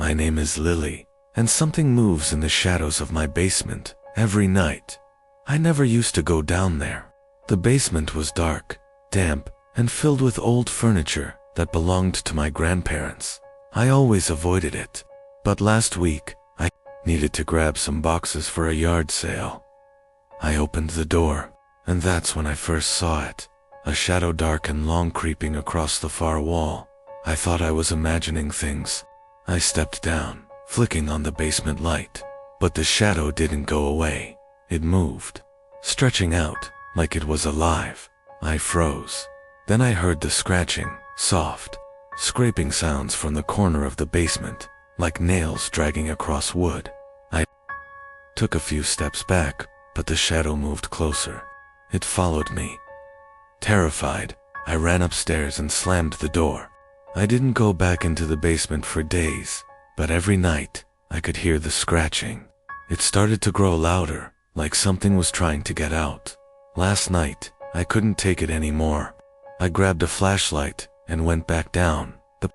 My name is Lily, and something moves in the shadows of my basement every night. I never used to go down there. The basement was dark, damp, and filled with old furniture that belonged to my grandparents. I always avoided it, but last week, I needed to grab some boxes for a yard sale. I opened the door, and that's when I first saw it. A shadow dark and long creeping across the far wall. I thought I was imagining things. I stepped down, flicking on the basement light, but the shadow didn't go away. It moved, stretching out like it was alive. I froze. Then I heard the scratching, soft, scraping sounds from the corner of the basement, like nails dragging across wood. I took a few steps back, but the shadow moved closer. It followed me. Terrified, I ran upstairs and slammed the door. I didn't go back into the basement for days, but every night, I could hear the scratching. It started to grow louder, like something was trying to get out. Last night, I couldn't take it anymore. I grabbed a flashlight and went back down. The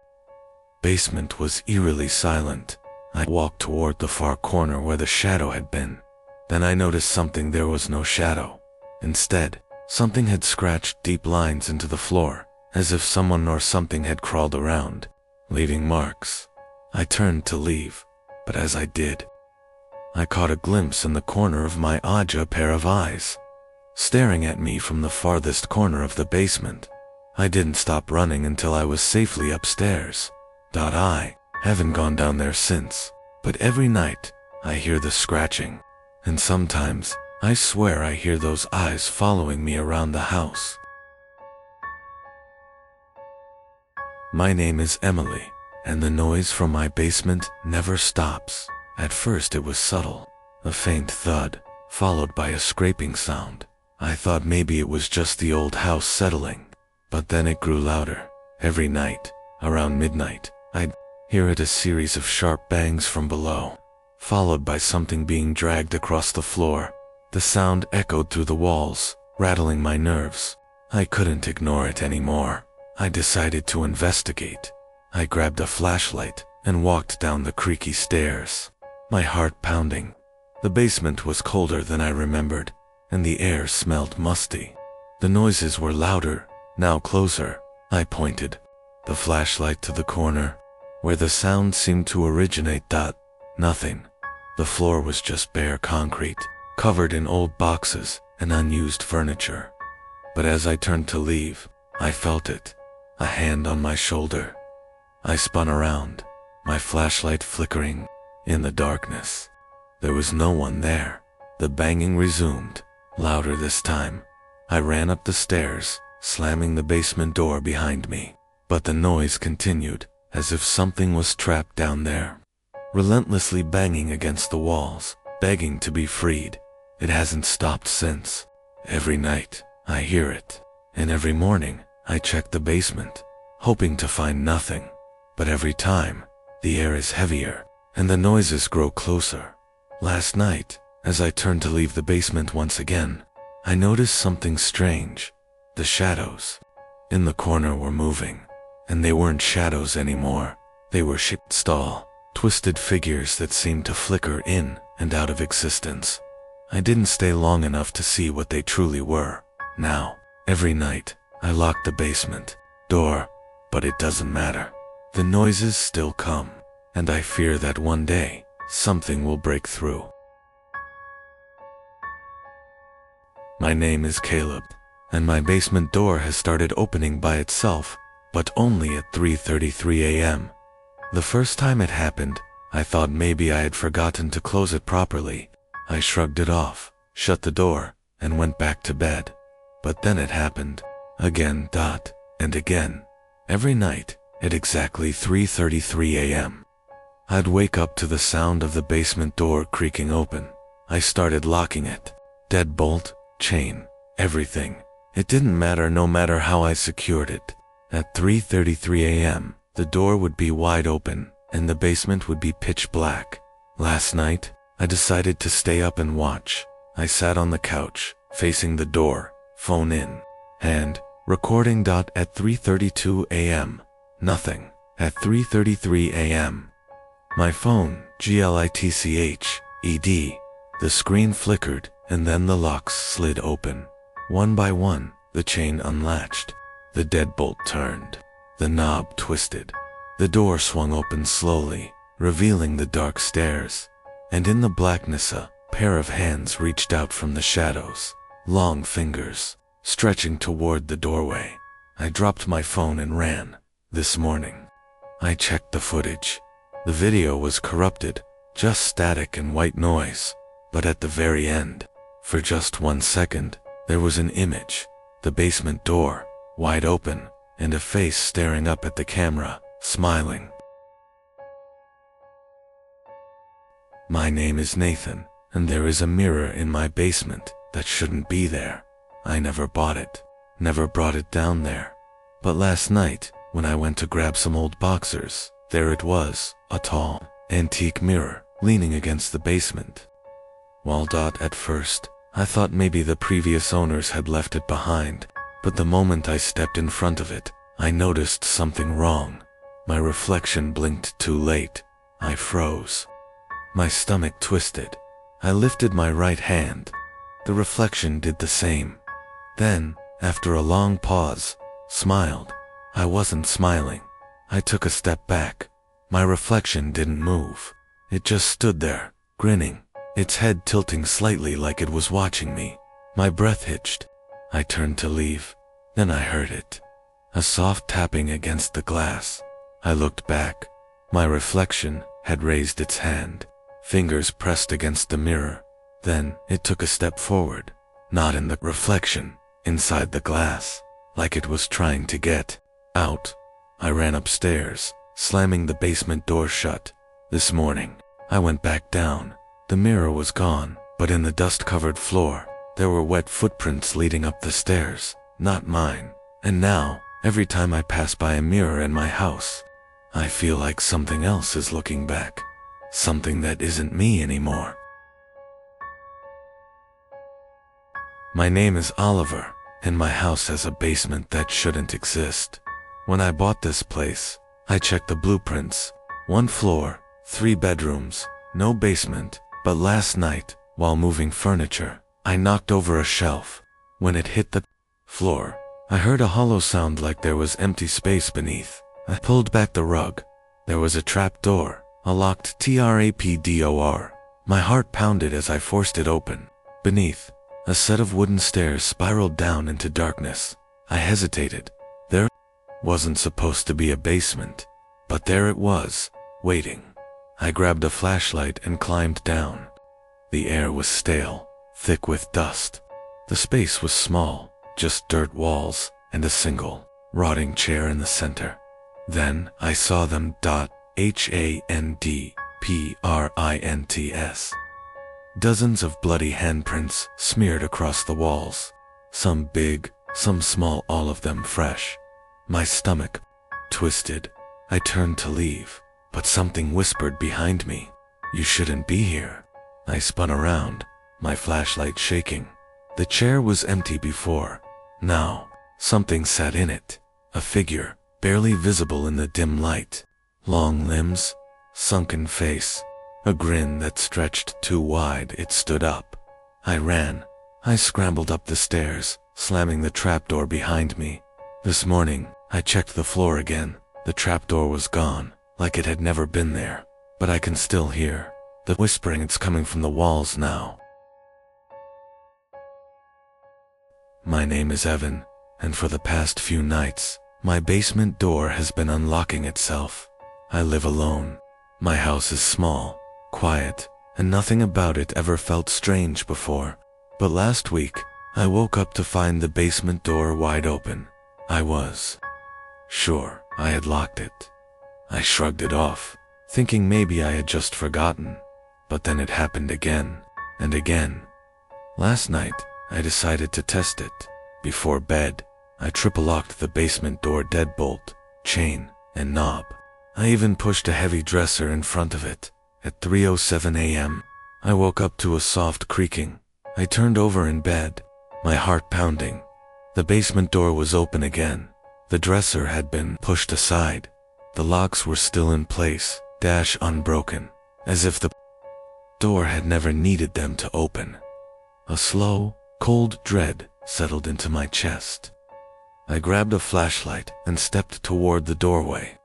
basement was eerily silent. I walked toward the far corner where the shadow had been. Then I noticed something. There was no shadow. Instead, something had scratched deep lines into the floor, as if someone or something had crawled around, leaving marks. I turned to leave, but as I did, I caught a glimpse in the corner of my eye a pair of eyes, staring at me from the farthest corner of the basement. I didn't stop running until I was safely upstairs. I haven't gone down there since, but every night, I hear the scratching, and sometimes, I swear I hear those eyes following me around the house. My name is Emily, and the noise from my basement never stops. At first it was subtle, a faint thud, followed by a scraping sound. I thought maybe it was just the old house settling, but then it grew louder. Every night, around midnight, I'd hear a series of sharp bangs from below, followed by something being dragged across the floor. The sound echoed through the walls, rattling my nerves. I couldn't ignore it anymore. I decided to investigate. I grabbed a flashlight and walked down the creaky stairs, my heart pounding. The basement was colder than I remembered, and the air smelled musty. The noises were louder, now closer. I pointed the flashlight to the corner, where the sound seemed to originate. Nothing. The floor was just bare concrete, covered in old boxes and unused furniture. But as I turned to leave, I felt it, a hand on my shoulder. I spun around, my flashlight flickering in the darkness. There was no one there. The banging resumed, louder this time. I ran up the stairs, slamming the basement door behind me, but the noise continued, as if something was trapped down there, relentlessly banging against the walls, begging to be freed. It hasn't stopped since. Every night, I hear it, and every morning, I check the basement, hoping to find nothing. But every time, the air is heavier, and the noises grow closer. Last night, as I turned to leave the basement once again, I noticed something strange. The shadows in the corner were moving, and they weren't shadows anymore. They were tall, twisted figures that seemed to flicker in and out of existence. I didn't stay long enough to see what they truly were. Now, every night, I lock the basement door, but it doesn't matter. The noises still come, and I fear that one day, something will break through. My name is Caleb, and my basement door has started opening by itself, but only at 3:33 a.m. The first time it happened, I thought maybe I had forgotten to close it properly. I shrugged it off, shut the door, and went back to bed. But then it happened, again, and again. Every night, at exactly 3:33 a.m. I'd wake up to the sound of the basement door creaking open. I started locking it. Deadbolt, chain, everything. It didn't matter no matter how I secured it. At 3:33 a.m., the door would be wide open, and the basement would be pitch black. Last night, I decided to stay up and watch. I sat on the couch, facing the door, phone in, hand, recording. At 3:32 a.m., nothing. At 3:33 a.m., My phone, glitched. The screen flickered, and then the locks slid open. One by one, the chain unlatched. The deadbolt turned. The knob twisted. The door swung open slowly, revealing the dark stairs. And in the blackness a pair of hands reached out from the shadows, long fingers, stretching toward the doorway. I dropped my phone and ran. This morning, I checked the footage. The video was corrupted, just static and white noise. But at the very end, for just 1 second, there was an image. The basement door, wide open, and a face staring up at the camera, smiling. My name is Nathan, and there is a mirror in my basement that shouldn't be there. I never bought it, never brought it down there. But last night, when I went to grab some old boxers, there it was, a tall, antique mirror, leaning against the basement. At first, I thought maybe the previous owners had left it behind, but the moment I stepped in front of it, I noticed something wrong. My reflection blinked too late. I froze. My stomach twisted. I lifted my right hand. The reflection did the same. Then, after a long pause, smiled. I wasn't smiling. I took a step back. My reflection didn't move. It just stood there, grinning, its head tilting slightly like it was watching me. My breath hitched. I turned to leave. Then I heard it. A soft tapping against the glass. I looked back. My reflection had raised its hand, fingers pressed against the mirror. Then it took a step forward, not in the reflection, inside the glass, like it was trying to get out. I ran upstairs, slamming the basement door shut. This morning, I went back down. The mirror was gone, but in the dust-covered floor, there were wet footprints leading up the stairs, not mine. And now, every time I pass by a mirror in my house, I feel like something else is looking back. Something that isn't me anymore. My name is Oliver, and my house has a basement that shouldn't exist. When I bought this place, I checked the blueprints. 1 floor, 3 bedrooms, no basement. But last night, while moving furniture, I knocked over a shelf. When it hit the floor, I heard a hollow sound like there was empty space beneath. I pulled back the rug. There was a trap door, a locked trapdoor. My heart pounded as I forced it open. Beneath, a set of wooden stairs spiraled down into darkness. I hesitated. There wasn't supposed to be a basement, but there it was, waiting. I grabbed a flashlight and climbed down. The air was stale, thick with dust. The space was small, just dirt walls and a single, rotting chair in the center. Then I saw them. Handprints. Dozens of bloody handprints smeared across the walls. Some big, some small, all of them fresh. My stomach twisted. I turned to leave, but something whispered behind me, "You shouldn't be here." I spun around, my flashlight shaking. The chair was empty before. Now, something sat in it. A figure, barely visible in the dim light. Long limbs, sunken face, a grin that stretched too wide. It stood up. I ran. I scrambled up the stairs, slamming the trapdoor behind me. This morning, I checked the floor again. The trapdoor was gone, like it had never been there. But I can still hear the whispering. It's coming from the walls now. My name is Evan, and for the past few nights, my basement door has been unlocking itself. I live alone. My house is small, quiet, and nothing about it ever felt strange before. But last week, I woke up to find the basement door wide open. I was sure I had locked it. I shrugged it off, thinking maybe I had just forgotten. But then it happened again and again. Last night, I decided to test it. Before bed, I triple-locked the basement door deadbolt, chain, and knob. I even pushed a heavy dresser in front of it. At 3:07 a.m., I woke up to a soft creaking. I turned over in bed, my heart pounding. The basement door was open again. The dresser had been pushed aside. The locks were still in place, unbroken, as if the door had never needed them to open. A slow, cold dread settled into my chest. I grabbed a flashlight and stepped toward the doorway.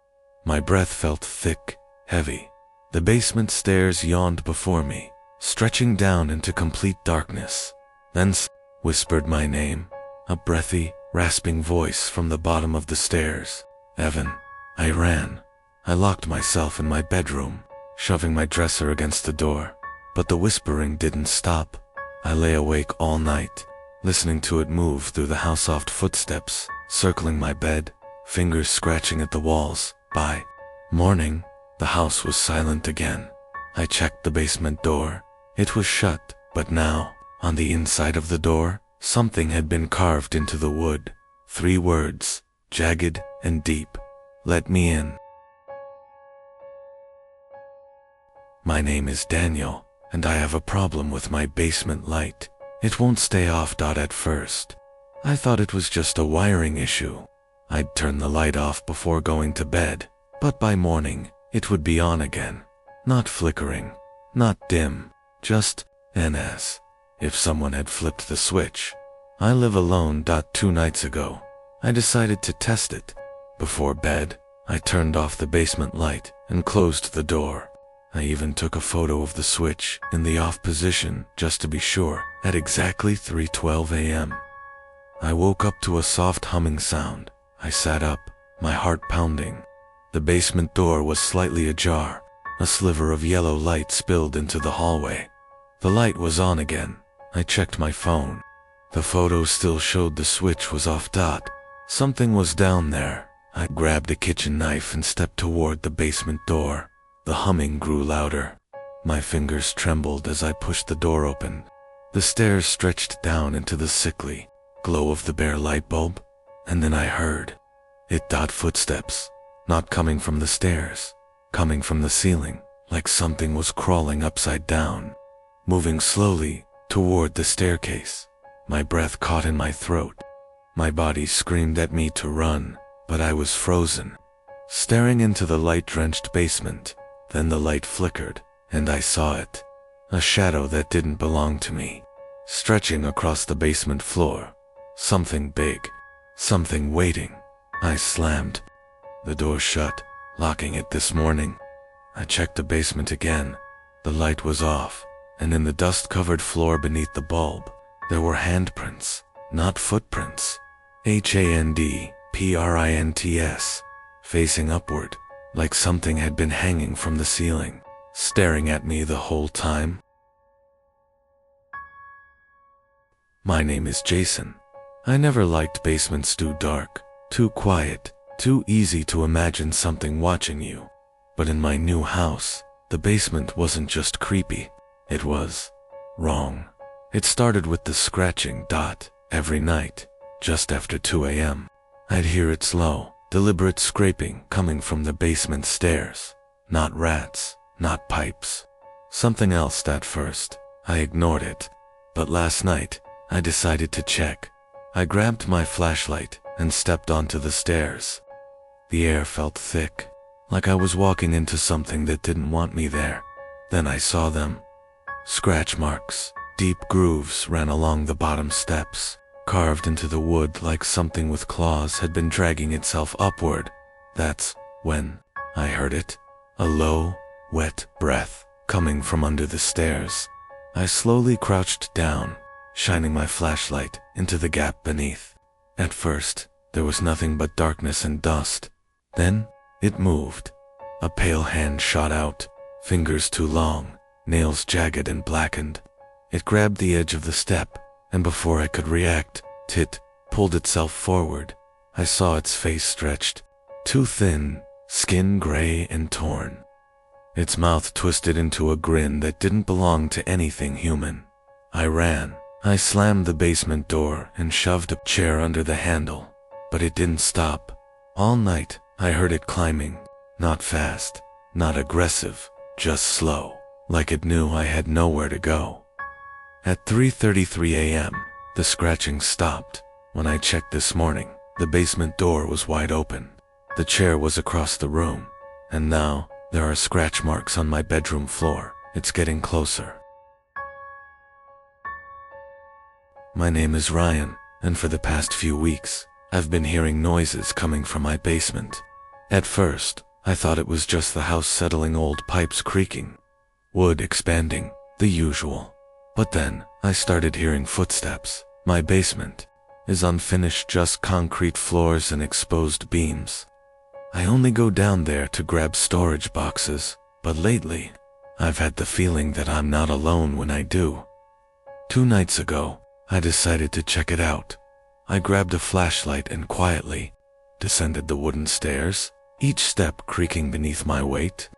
My breath felt thick, heavy. The basement stairs yawned before me, stretching down into complete darkness. Then whispered my name, a breathy, rasping voice from the bottom of the stairs. Evan. I ran. I locked myself in my bedroom, shoving my dresser against the door. But the whispering didn't stop. I lay awake all night, listening to it move through the house, soft footsteps, circling my bed, fingers scratching at the walls. By morning, the house was silent again. I checked the basement door. It was shut, but now, on the inside of the door, something had been carved into the wood. 3 words, jagged and deep. Let me in. My name is Daniel, and I have a problem with my basement light. It won't stay off. At first, I thought it was just a wiring issue. I'd turn the light off before going to bed, but by morning, it would be on again. Not flickering, not dim, just as if someone had flipped the switch. I live alone. 2 nights ago, I decided to test it. Before bed, I turned off the basement light and closed the door. I even took a photo of the switch in the off position just to be sure. At exactly 3:12 a.m., I woke up to a soft humming sound. I sat up, my heart pounding. The basement door was slightly ajar. A sliver of yellow light spilled into the hallway. The light was on again. I checked my phone. The photo still showed the switch was off. Something was down there. I grabbed a kitchen knife and stepped toward the basement door. The humming grew louder. My fingers trembled as I pushed the door open. The stairs stretched down into the sickly glow of the bare light bulb, and then I heard it. Footsteps, not coming from the stairs, coming from the ceiling, like something was crawling upside down, moving slowly toward the staircase. My breath caught in my throat. My body screamed at me to run, but I was frozen, staring into the light-drenched basement. Then the light flickered, and I saw it. A shadow that didn't belong to me, stretching across the basement floor. Something big, something waiting. I slammed the door shut, locking it this morning. I checked the basement again. The light was off, and in the dust-covered floor beneath the bulb, there were handprints, not footprints. handprints, facing upward, like something had been hanging from the ceiling, staring at me the whole time. My name is Jason. I never liked basements. Too dark, too quiet, too easy to imagine something watching you. But in my new house, the basement wasn't just creepy, it was wrong. It started with the scratching. Every night, just after 2 a.m., I'd hear its slow, deliberate scraping coming from the basement stairs. Not rats, not pipes. Something else. At first, I ignored it. But last night, I decided to check. I grabbed my flashlight and stepped onto the stairs. The air felt thick, like I was walking into something that didn't want me there. Then I saw them. Scratch marks, deep grooves ran along the bottom steps, carved into the wood like something with claws had been dragging itself upward. That's when I heard it. A low, wet breath coming from under the stairs. I slowly crouched down, shining my flashlight into the gap beneath. At first, there was nothing but darkness and dust. Then, it moved. A pale hand shot out, fingers too long, nails jagged and blackened. It grabbed the edge of the step, and before I could react, it pulled itself forward. I saw its face stretched, too thin, skin gray and torn. Its mouth twisted into a grin that didn't belong to anything human. I ran. I slammed the basement door and shoved a chair under the handle, but it didn't stop. All night, I heard it climbing, not fast, not aggressive, just slow, like it knew I had nowhere to go. At 3:33 a.m., the scratching stopped. When I checked this morning, the basement door was wide open. The chair was across the room, and now There are scratch marks on my bedroom floor. It's getting closer. My name is Ryan, and for the past few weeks, I've been hearing noises coming from my basement. At first, I thought it was just the house settling, old pipes creaking, wood expanding, the usual. But then, I started hearing footsteps. My basement is unfinished, just concrete floors and exposed beams. I only go down there to grab storage boxes, but lately, I've had the feeling that I'm not alone when I do. 2 nights ago, I decided to check it out. I grabbed a flashlight and quietly descended the wooden stairs, each step creaking beneath my weight.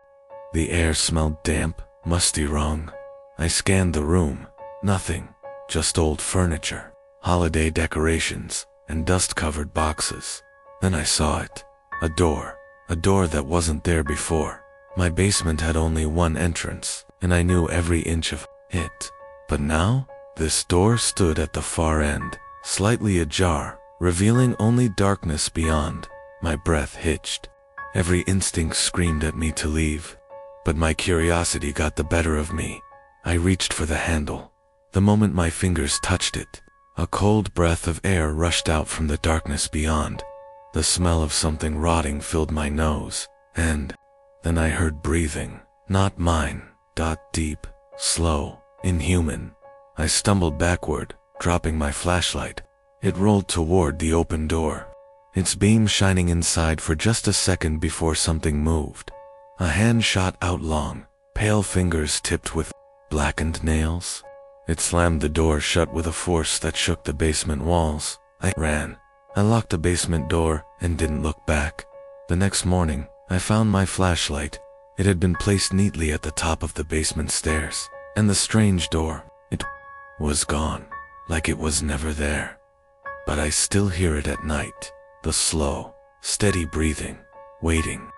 The air smelled damp, musty, wrong. I scanned the room. Nothing, just old furniture, holiday decorations, and dust-covered boxes. Then I saw it. A door that wasn't there before. My basement had only one entrance, and I knew every inch of it. But now, this door stood at the far end, slightly ajar, revealing only darkness beyond. My breath hitched. Every instinct screamed at me to leave. But my curiosity got the better of me. I reached for the handle. The moment my fingers touched it, a cold breath of air rushed out from the darkness beyond. The smell of something rotting filled my nose, and then I heard breathing. Not mine. Deep, slow, inhuman. I stumbled backward, dropping my flashlight. It rolled toward the open door, its beam shining inside for just a second before something moved. A hand shot out, long, pale fingers tipped with blackened nails. It slammed the door shut with a force that shook the basement walls. I ran. I locked the basement door and didn't look back. The next morning, I found my flashlight. It had been placed neatly at the top of the basement stairs, and the strange door, it was gone, like it was never there. But I still hear it at night, the slow, steady breathing, waiting.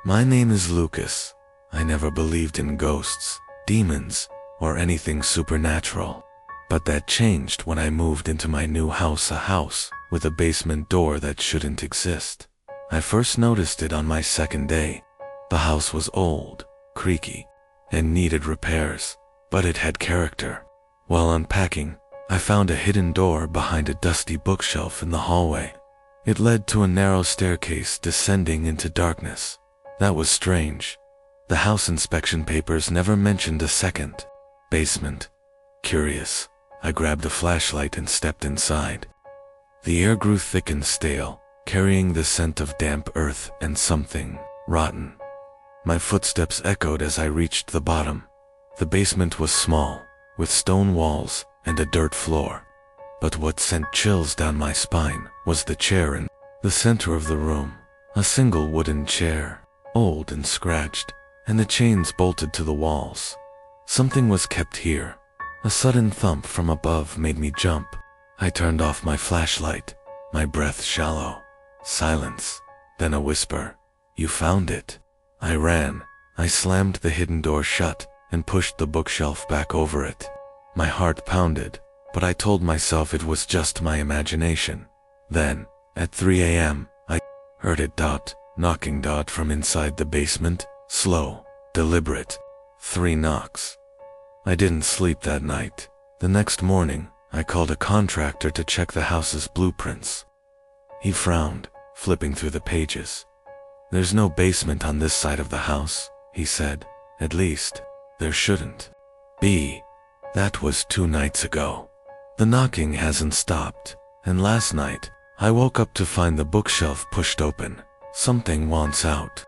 My name is Lucas. I never believed in ghosts, demons, or anything supernatural. But that changed when I moved into my new house, a house with a basement door that shouldn't exist. I first noticed it on my second day. The house was old, creaky, and needed repairs, but it had character. While unpacking, I found a hidden door behind a dusty bookshelf in the hallway. It led to a narrow staircase descending into darkness. That was strange. The house inspection papers never mentioned a second basement. Curious, I grabbed a flashlight and stepped inside. The air grew thick and stale, carrying the scent of damp earth and something rotten. My footsteps echoed as I reached the bottom. The basement was small, with stone walls and a dirt floor. But what sent chills down my spine was the chair in the center of the room. A single wooden chair, old and scratched, and the chains bolted to the walls. Something was kept here. A sudden thump from above made me jump. I turned off my flashlight, my breath shallow. Silence, then a whisper. "You found it." I ran. I slammed the hidden door shut and pushed the bookshelf back over it. My heart pounded, but I told myself it was just my imagination. Then, at 3 a.m., I heard it knocking from inside the basement, slow, deliberate. 3 knocks. I didn't sleep that night. The next morning, I called a contractor to check the house's blueprints. He frowned, flipping through the pages. "There's no basement on this side of the house," he said. "At least, there shouldn't be." That was 2 nights ago. The knocking hasn't stopped, and last night, I woke up to find the bookshelf pushed open. Something wants out.